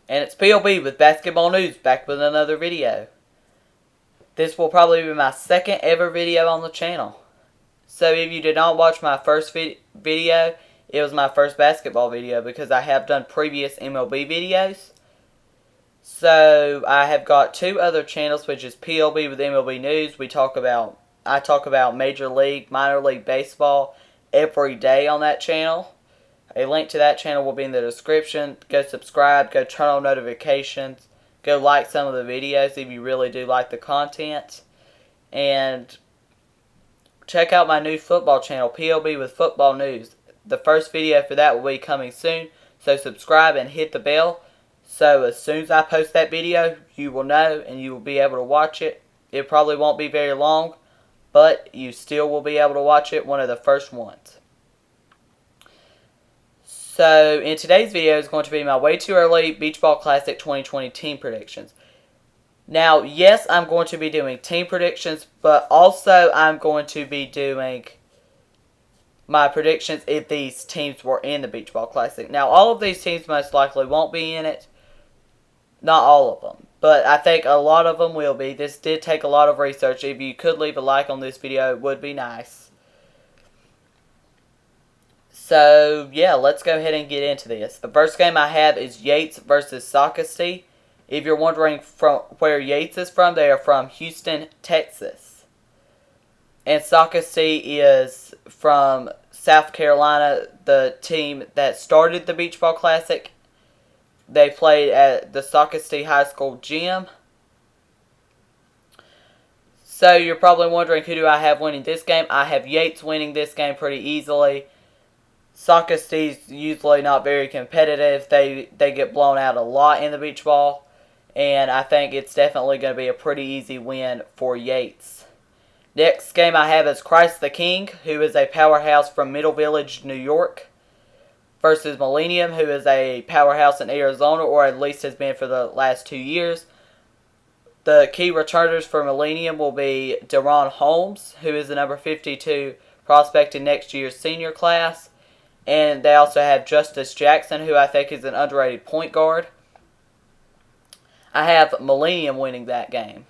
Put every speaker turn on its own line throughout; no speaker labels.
And it's PLB with basketball news, back with another video. This will probably be my second ever video on the channel. So if you did not watch my first video, it was my first basketball video because I have done previous MLB videos. So I have got two other channels, which is PLB with MLB news. I talk about Major League, Minor League Baseball every day on that channel. A link to that channel will be in the description. Go subscribe, go turn on notifications, go like some of the videos if you really do like the content. And check out my new football channel, PLB with Football News. The first video for that will be coming soon, so subscribe and hit the bell. So as soon as I post that video, you will know and you will be able to watch it. It probably won't be very long, but you still will be able to watch it, one of the first ones. So in today's video is going to be my Way Too Early Beach Ball Classic 2020 team predictions. Now, yes, I'm going to be doing team predictions, but also I'm going to be doing my predictions if these teams were in the Beach Ball Classic. Now, all of these teams most likely won't be in it. Not all of them, but I think a lot of them will be. This did take a lot of research. If you could leave a like on this video, it would be nice. So, yeah, let's go ahead and get into this. The first game I have is Yates versus Socastee. If you're wondering from where Yates is from, they are from Houston, Texas. And Socastee is from South Carolina, the team that started the Beach Ball Classic. They played at the Socastee High School gym. So you're probably wondering, who do I have winning this game? I have Yates winning this game pretty easily. Socastee's usually not very competitive. They get blown out a lot in the beach ball. And I think it's definitely going to be a pretty easy win for Yates. Next game I have is Christ the King, who is a powerhouse from Middle Village, New York, versus Millennium, who is a powerhouse in Arizona, or at least has been for the last 2 years. The key returners for Millennium will be Deron Holmes, who is the number 52 prospect in next year's senior class. And they also have Justice Jackson, who I think is an underrated point guard. I have Millennium winning that game.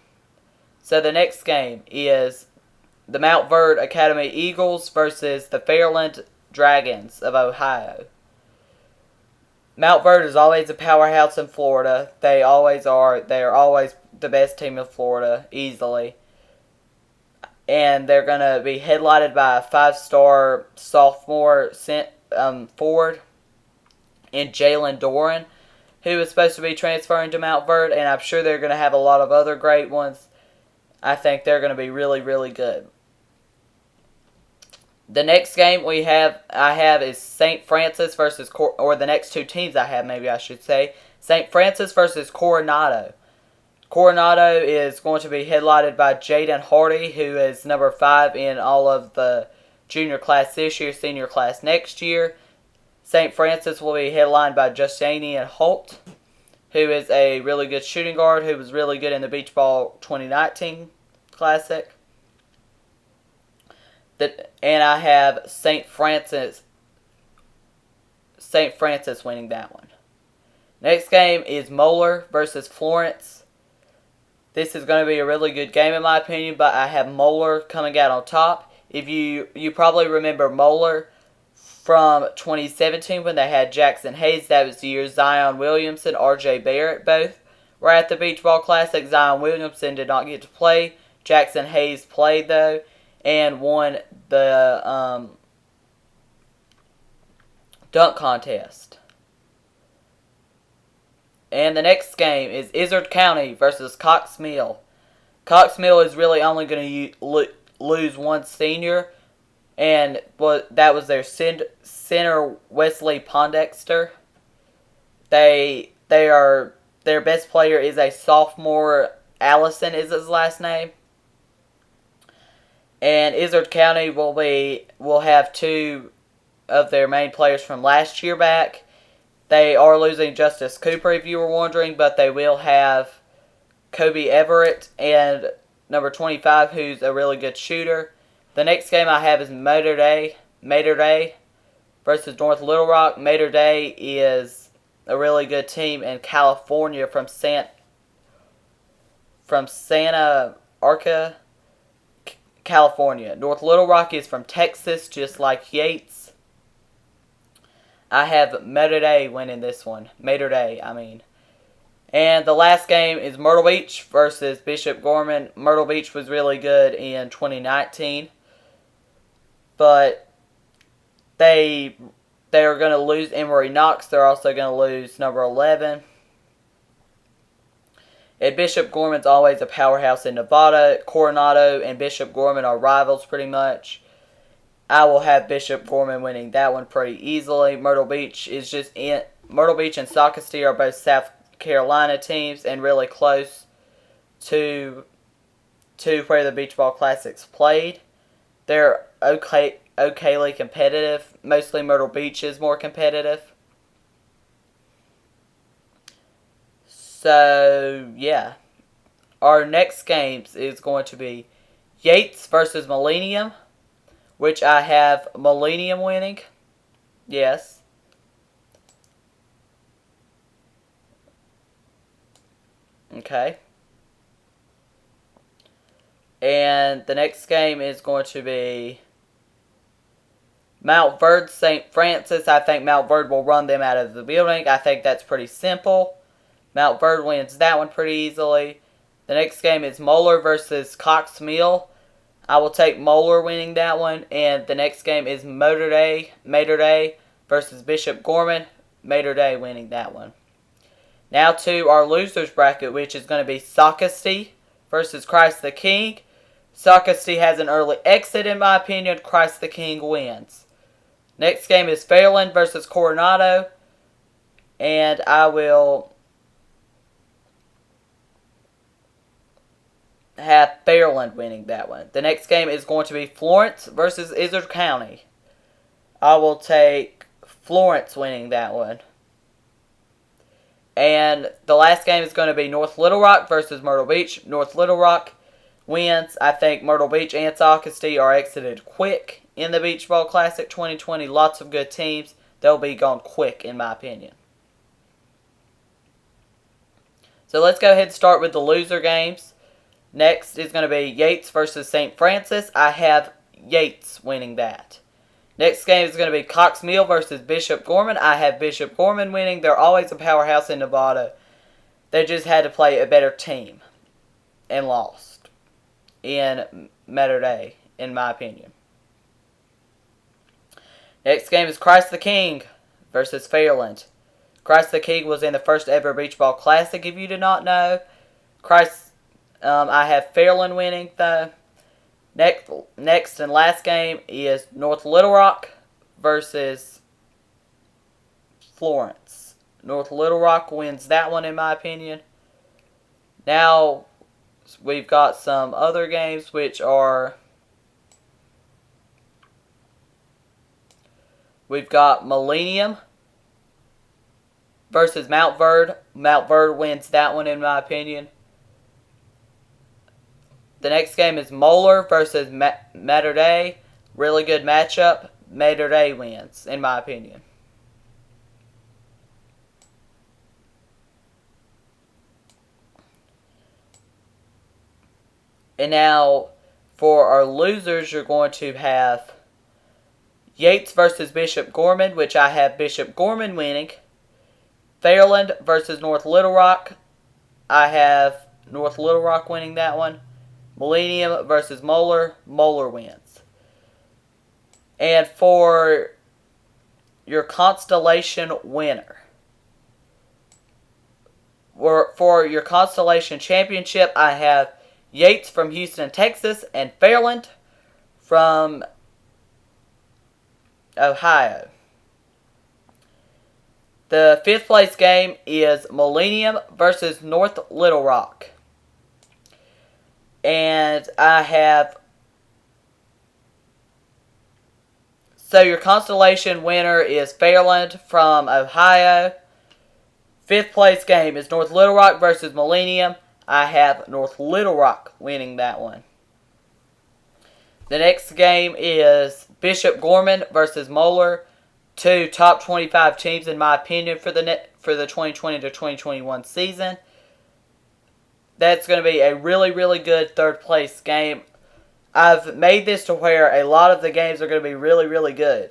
So the next game is the Mount Verde Academy Eagles versus the Fairland Dragons of Ohio. Mount Verde is always a powerhouse in Florida. They always are. They are always the best team in Florida, easily. And they're going to be headlighted by a 5-star sophomore forward in Jalen Doran, who is supposed to be transferring to Mount Verde, and I'm sure they're going to have a lot of other great ones. I think they're going to be really, really good. The next game I have is St. Francis versus, or the next two teams I have, maybe I should say, St. Francis versus Coronado. Coronado is going to be headlighted by Jaden Hardy, who is number 5 in all of the junior class this year, senior class next year. St. Francis will be headlined by Justinian Holt, who is a really good shooting guard, who was really good in the Beach Ball 2019 Classic. And I have St. Francis winning that one. Next game is Moeller versus Florence. This is going to be a really good game in my opinion, but I have Moeller coming out on top. If you probably remember Moeller from 2017 when they had Jackson Hayes. That was the year Zion Williamson, R.J. Barrett both were at the Beach Ball Classic. Zion Williamson did not get to play. Jackson Hayes played, though, and won the dunk contest. And the next game is Izard County versus Cox Mill. Cox Mill is really only going to lose one senior, and that was their center, Wesley Pondexter. Their best player is a sophomore, Allison is his last name. And Izard County will have two of their main players from last year back. They are losing Justice Cooper, if you were wondering, but they will have Kobe Everett and number 25, who's a really good shooter. The next game I have is Mater Day versus North Little Rock. Mater Day is a really good team in California from Santa Arca, California. North Little Rock is from Texas, just like Yates. I have Mater Dei winning this one. Mater Dei, I mean. And the last game is Myrtle Beach versus Bishop Gorman. Myrtle Beach was really good in 2019. But they are going to lose Emory Knox. They're also going to lose number 11. And Bishop Gorman's always a powerhouse in Nevada. Coronado and Bishop Gorman are rivals pretty much. I will have Bishop Gorman winning that one pretty easily. Myrtle Beach and Socastee are both South Carolina teams and really close to where the Beach Ball Classics played. They're okayly competitive. Mostly Myrtle Beach is more competitive. So, yeah. Our next games is going to be Yates versus Millennium, which I have Millennium winning. Yes. Okay. And the next game is going to be Mount Verde St. Francis. I think Mount Verde will run them out of the building. I think that's pretty simple. Mount Verde wins that one pretty easily. The next game is Moeller versus Cox Mill. I will take Moeller winning that one. And the next game is Mater Dei versus Bishop Gorman. Mater Dei winning that one. Now to our losers bracket, which is going to be Socastee versus Christ the King. Socastee has an early exit, in my opinion. Christ the King wins. Next game is Fairland versus Coronado. And I will have Fairland winning that one. The next game is going to be Florence versus Izard County. I will take Florence winning that one. And the last game is going to be North Little Rock versus Myrtle Beach. North Little Rock wins. I think Myrtle Beach and Socastee are exited quick in the Beach Ball Classic 2020. Lots of good teams. They'll be gone quick, in my opinion. So let's go ahead and start with the loser games. Next is going to be Yates versus St. Francis. I have Yates winning that. Next game is going to be Cox Mill versus Bishop Gorman. I have Bishop Gorman winning. They're always a powerhouse in Nevada. They just had to play a better team and lost in Mater Dei, in my opinion. Next game is Christ the King versus Fairland. Christ the King was in the first ever Beach Ball Classic, if you did not know. I have Fairland winning, though. Next and last game is North Little Rock versus Florence. North Little Rock wins that one, in my opinion. Now, we've got some other games, which are... We've got Millennium versus Mount Verde. Mount Verde wins that one, in my opinion. The next game is Moeller versus Mater Dei. Really good matchup. Mater Dei wins, in my opinion. And now, for our losers, you're going to have Yates versus Bishop Gorman, which I have Bishop Gorman winning. Fairland versus North Little Rock. I have North Little Rock winning that one. Millennium versus Moeller. Moeller wins. And for your Constellation winner, for your Constellation Championship, I have Yates from Houston, Texas, and Fairland from Ohio. The 5th place game is Millennium versus North Little Rock. And I have... So your Constellation winner is Fairland from Ohio. 5th place game is North Little Rock versus Millennium. I have North Little Rock winning that one. The next game is Bishop Gorman versus Moeller. two top 25 teams in my opinion for the 2020 to 2021 season. That's going to be a really, really good third place game. I've made this to where a lot of the games are going to be really, really good.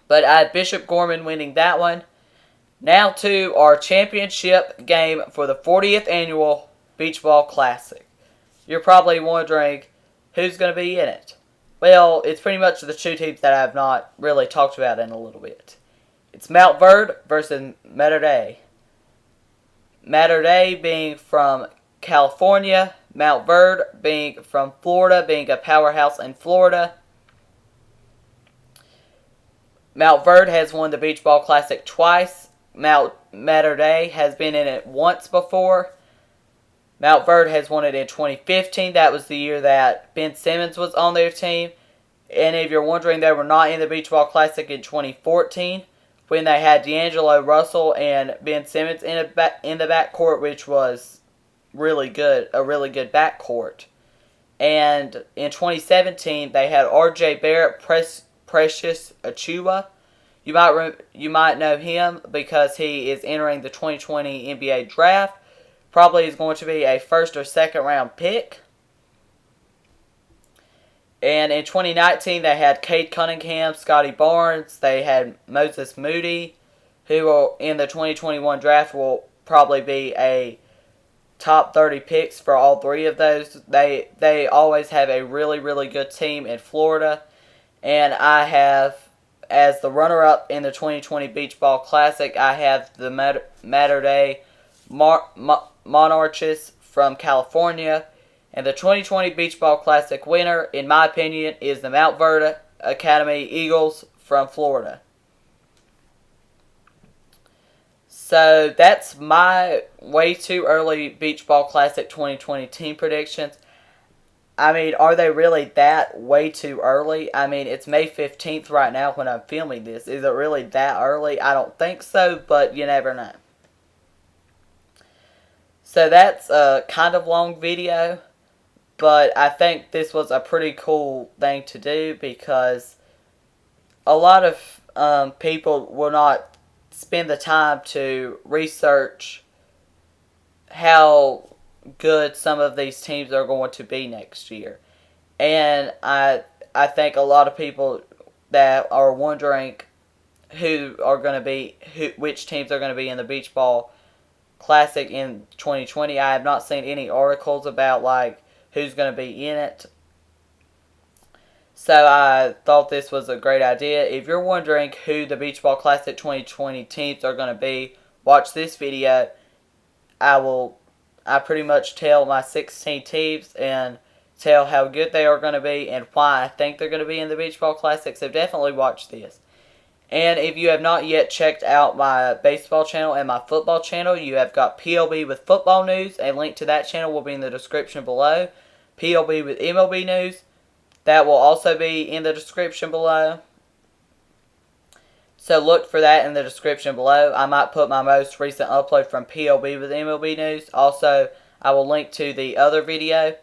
But I had Bishop Gorman winning that one. Now to our championship game for the 40th annual Beach Ball Classic. You're probably wondering who's going to be in it. Well, it's pretty much the two teams that I have not really talked about in a little bit. It's Mount Verde versus Mater Dei. Mater Dei being from California, Mount Verde being from Florida, being a powerhouse in Florida. Mount Verde has won the Beach Ball Classic twice. Mater Dei has been in it once before. Mount Verde has won it in 2015. That was the year that Ben Simmons was on their team. And if you're wondering, they were not in the Beach Ball Classic in 2014 when they had D'Angelo Russell and Ben Simmons in the backcourt, which was really good, a really good backcourt. And in 2017, they had R.J. Barrett, Precious Achiuwa. You might know him because he is entering the 2020 NBA Draft. Probably is going to be a first or second round pick. And in 2019, they had Cade Cunningham, Scotty Barnes. They had Moses Moody, who will, in the 2021 draft will probably be a top 30 picks for all three of those. They always have a really, really good team in Florida. And I have, as the runner-up in the 2020 Beach Ball Classic, I have the Mater Dei Monarchs from California. And the 2020 Beach Ball Classic winner, in my opinion, is the Mount Verde Academy Eagles from Florida. So that's my way too early Beach Ball Classic 2020 team predictions. I mean, are they really that way too early? I mean, it's May 15th right now when I'm filming this. Is it really that early? I don't think so, but you never know. So that's a kind of long video, but I think this was a pretty cool thing to do because a lot of people will not spend the time to research how good some of these teams are going to be next year. And I think a lot of people that are wondering which teams are going to be in the Beach Ball Classic in 2020. I have not seen any articles about like who's going to be in it. So I thought this was a great idea. If you're wondering who the Beach Ball Classic 2020 teams are going to be, watch this video. I pretty much tell my 16 teams and tell how good they are going to be and why I think they're going to be in the Beach Ball Classic. So definitely watch this. And if you have not yet checked out my baseball channel and my football channel, you have got PLB with football news. A link to that channel will be in the description below. PLB with MLB news. That will also be in the description below. So look for that in the description below. I might put my most recent upload from PLB with MLB news. Also, I will link to the other video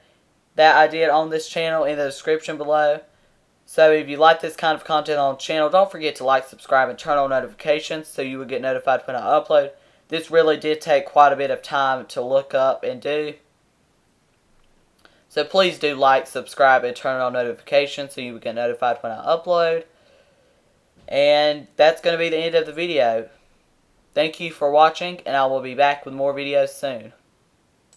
that I did on this channel in the description below. So if you like this kind of content on the channel, don't forget to like, subscribe, and turn on notifications so you will get notified when I upload. This really did take quite a bit of time to look up and do. So please do like, subscribe, and turn on notifications so you will get notified when I upload. And that's going to be the end of the video. Thank you for watching, and I will be back with more videos soon.